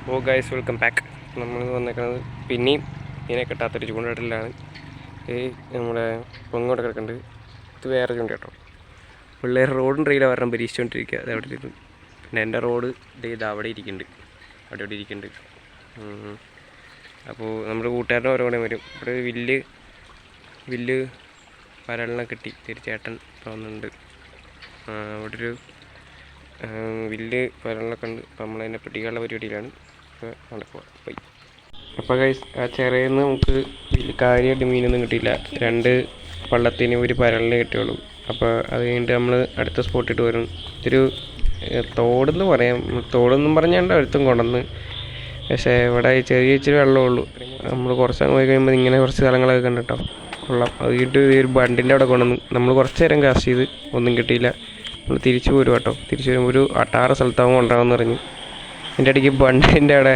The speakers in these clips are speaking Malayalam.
ഓ ഗൈസ് വെൽക്കം ബാക്ക്. നമ്മൾ വന്നേക്കുന്നത് പിന്നെയും ഇതിനെ കിട്ടാത്തൊരു ചൂണ്ടയിടലിലാണ്. നമ്മുടെ പൊങ്ങോട്ട് കിടക്കുന്നുണ്ട്. ഇത് വേറെ ചൂണ്ട കേട്ടോ. പിള്ളേർ റോഡും ട്രെയിലും അവരുടെ പരീക്ഷിച്ചുകൊണ്ടിരിക്കുക. അത് അവിടെ ഇരുന്നു. പിന്നെ എൻ്റെ റോഡ് ഇത് അവിടെ ഇരിക്കുന്നുണ്ട്, അവിടെ ഇരിക്കുന്നുണ്ട്. അപ്പോൾ നമ്മുടെ കൂട്ടുകാരൻ്റെ ഓരോ കൂടെ വരും. ഇവിടെ വില്ല് പരലിനെ കിട്ടി തിരിച്ചേട്ടൻ തോന്നുന്നുണ്ട്. അവിടെ ഒരു വില്ല് പരലിനൊക്കെ ഉണ്ട്. അപ്പോൾ നമ്മളതിനെ പിടിക്കാനുള്ള പരിപാടിയിലാണ്. നടക്കുക പോയി. അപ്പോൾ ഗൈസ് ആ ചെറിയെന്ന് നമുക്ക് കാര്യമായിട്ട് മീനൊന്നും കിട്ടിയില്ല. 2 വള്ളത്തിന് ഒരു പരലിന് കിട്ടിയുള്ളൂ. അപ്പോൾ അത് കഴിഞ്ഞിട്ട് നമ്മൾ അടുത്ത സ്പോട്ടിട്ട് വരും. ഇതൊരു തോടെന്ന് പറയാം, തോടെന്നും പറഞ്ഞാണ്ട് അടുത്തും കൊണ്ടുവന്ന്. പക്ഷേ ഇവിടെ ഇച്ചിരി വെള്ളമേ ഉള്ളൂ. നമ്മൾ കുറച്ചങ്ങ് പോയി കഴിയുമ്പോൾ ഇങ്ങനെ കുറച്ച് സ്ഥലങ്ങളൊക്കെ കണ്ടിട്ടോ കൊള്ളാം. അത് കഴിഞ്ഞിട്ട് ഒരു ബണ്ടിൻ്റെ അവിടെ കൊണ്ടുവന്ന് നമ്മൾ കുറച്ച് നേരം കാസ്റ്റ് ചെയ്ത് ഒന്നും കിട്ടിയില്ല. നമ്മൾ തിരിച്ചു പോരും കേട്ടോ. തിരിച്ചു വരുമ്പോൾ ഒരു 8-6 സ്ഥലത്താകുമ്പോൾ ഉണ്ടാകുമെന്ന് പറഞ്ഞു. എൻ്റെ ഇടയ്ക്ക് ബണ്ടിൻ്റെ അവിടെ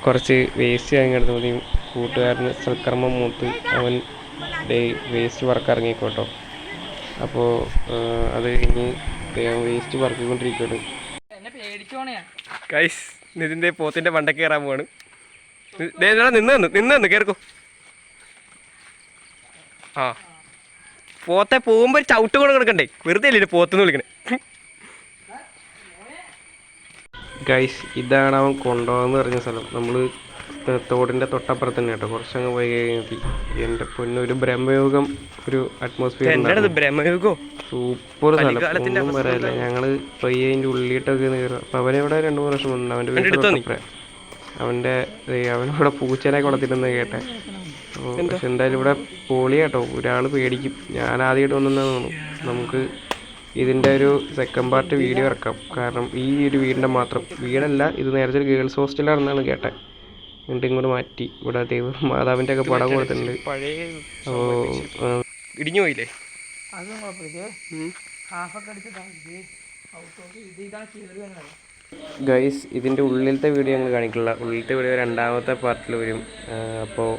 കുറച്ച് വേസ്റ്റ് കഴിഞ്ഞ് കിടന്നപ്പോഴത്തേക്കും കൂട്ടുകാരന് സൽക്കർമ്മം മൂത്ത് അവൻ വേസ്റ്റ് വർക്ക് ഇറങ്ങിക്കോട്ടോ. അപ്പോൾ അത് കഴിഞ്ഞ് വേസ്റ്റ് പറക്കിക്കൊണ്ടിരിക്കുകയാണ്. ഗൈസ് ഇതിൻ്റെ പോത്തിൻ്റെ മണ്ടയ്ക്ക് കയറാൻ പോവാണ്. നിന്ന് കയറിക്കോ. ആ പോത്തെ പോകുമ്പോൾ ചവിട്ട് കൂടെ കൊടുക്കണ്ടേ, വെറുതെ അല്ലേ പോത്തെന്ന് വിളിക്കണേ. ഗൈസ് ഇതാണ് അവൻ കൊണ്ടുപോകാന്ന് പറഞ്ഞ സ്ഥലം. നമ്മൾ തോടിൻ്റെ തൊട്ടപ്പുറത്ത് തന്നെ കേട്ടോ. കുറച്ചങ്ങ് പോയി കഴിഞ്ഞാൽ എൻ്റെ പൊന്നൊരു ബ്രഹ്മയുഗം ഒരു അറ്റ്മോസ്ഫിയർ. ബ്രഹ്മയുഗോ സൂപ്പർ സ്ഥലം, ഒന്നും പറയാനില്ല. ഞങ്ങൾ പയ്യെ അതിൻ്റെ ഉള്ളിട്ടൊക്കെ കയറുക. അപ്പം അവനെവിടെ 2-3 വർഷം വന്നു. അവൻ്റെ വീട്ടിൽ അവനവിടെ പൂച്ചേനെ കൊളത്തിട്ടെന്ന് കേട്ടെ. പക്ഷെ എന്തായാലും ഇവിടെ പൊളി കേട്ടോ. ഒരാൾ പേടിക്കും. ഞാൻ ആദ്യമായിട്ട് വന്നെന്നാണ് തോന്നുന്നു. നമുക്ക് ഇതിൻ്റെ ഒരു സെക്കൻഡ് പാർട്ട് വീഡിയോ ഇറക്കാം. കാരണം ഈ ഒരു വീടിൻ്റെ മാത്രം വീടല്ല, ഇത് നേരത്തെ ഒരു ഗേൾസ് ഹോസ്റ്റലാണെന്നാണ് കേട്ടത്. എന്നിട്ട് ഇങ്ങോട്ട് മാറ്റി ഇവിടെ മാതാവിൻ്റെ ഒക്കെ പടം കൊടുത്തിട്ടുണ്ട്. അപ്പോൾ ഇടിഞ്ഞു പോയില്ലേ? ഗൈസ് ഇതിൻ്റെ ഉള്ളിലത്തെ വീഡിയോ ഞങ്ങൾ കാണിക്കില്ല. ഉള്ളിലത്തെ വീഡിയോ 2ാമത്തെ പാർട്ടിൽ വരും. അപ്പോൾ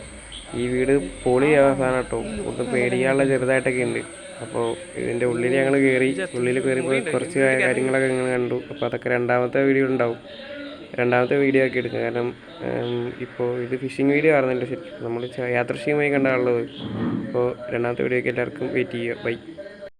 ഈ വീട് പൊളി അവസാനം കേട്ടോ. ഒന്ന് പേടിക്കാനുള്ള ചെറുതായിട്ടൊക്കെ ഉണ്ട്. അപ്പോൾ ഇതിൻ്റെ ഉള്ളിൽ ഞങ്ങൾ ഉള്ളിൽ കയറിയപ്പോൾ കുറച്ച് കാര്യങ്ങളൊക്കെ ഞങ്ങൾ കണ്ടു. അപ്പോൾ അതൊക്കെ 2ാമത്തെ വീഡിയോ ഉണ്ടാവും. 2ാമത്തെ വീഡിയോ ഒക്കെ എടുക്കുക. കാരണം ഇപ്പോൾ ഇത് ഫിഷിംഗ് വീഡിയോ ആയിരുന്നല്ലോ ശരിക്കും. നമ്മൾ യാദൃശ്ചികമായി കണ്ട ആളുള്ളത്. അപ്പോൾ 2ാമത്തെ വീഡിയോ ഒക്കെ എല്ലാവർക്കും വെയിറ്റ് ചെയ്യുക. ബൈ.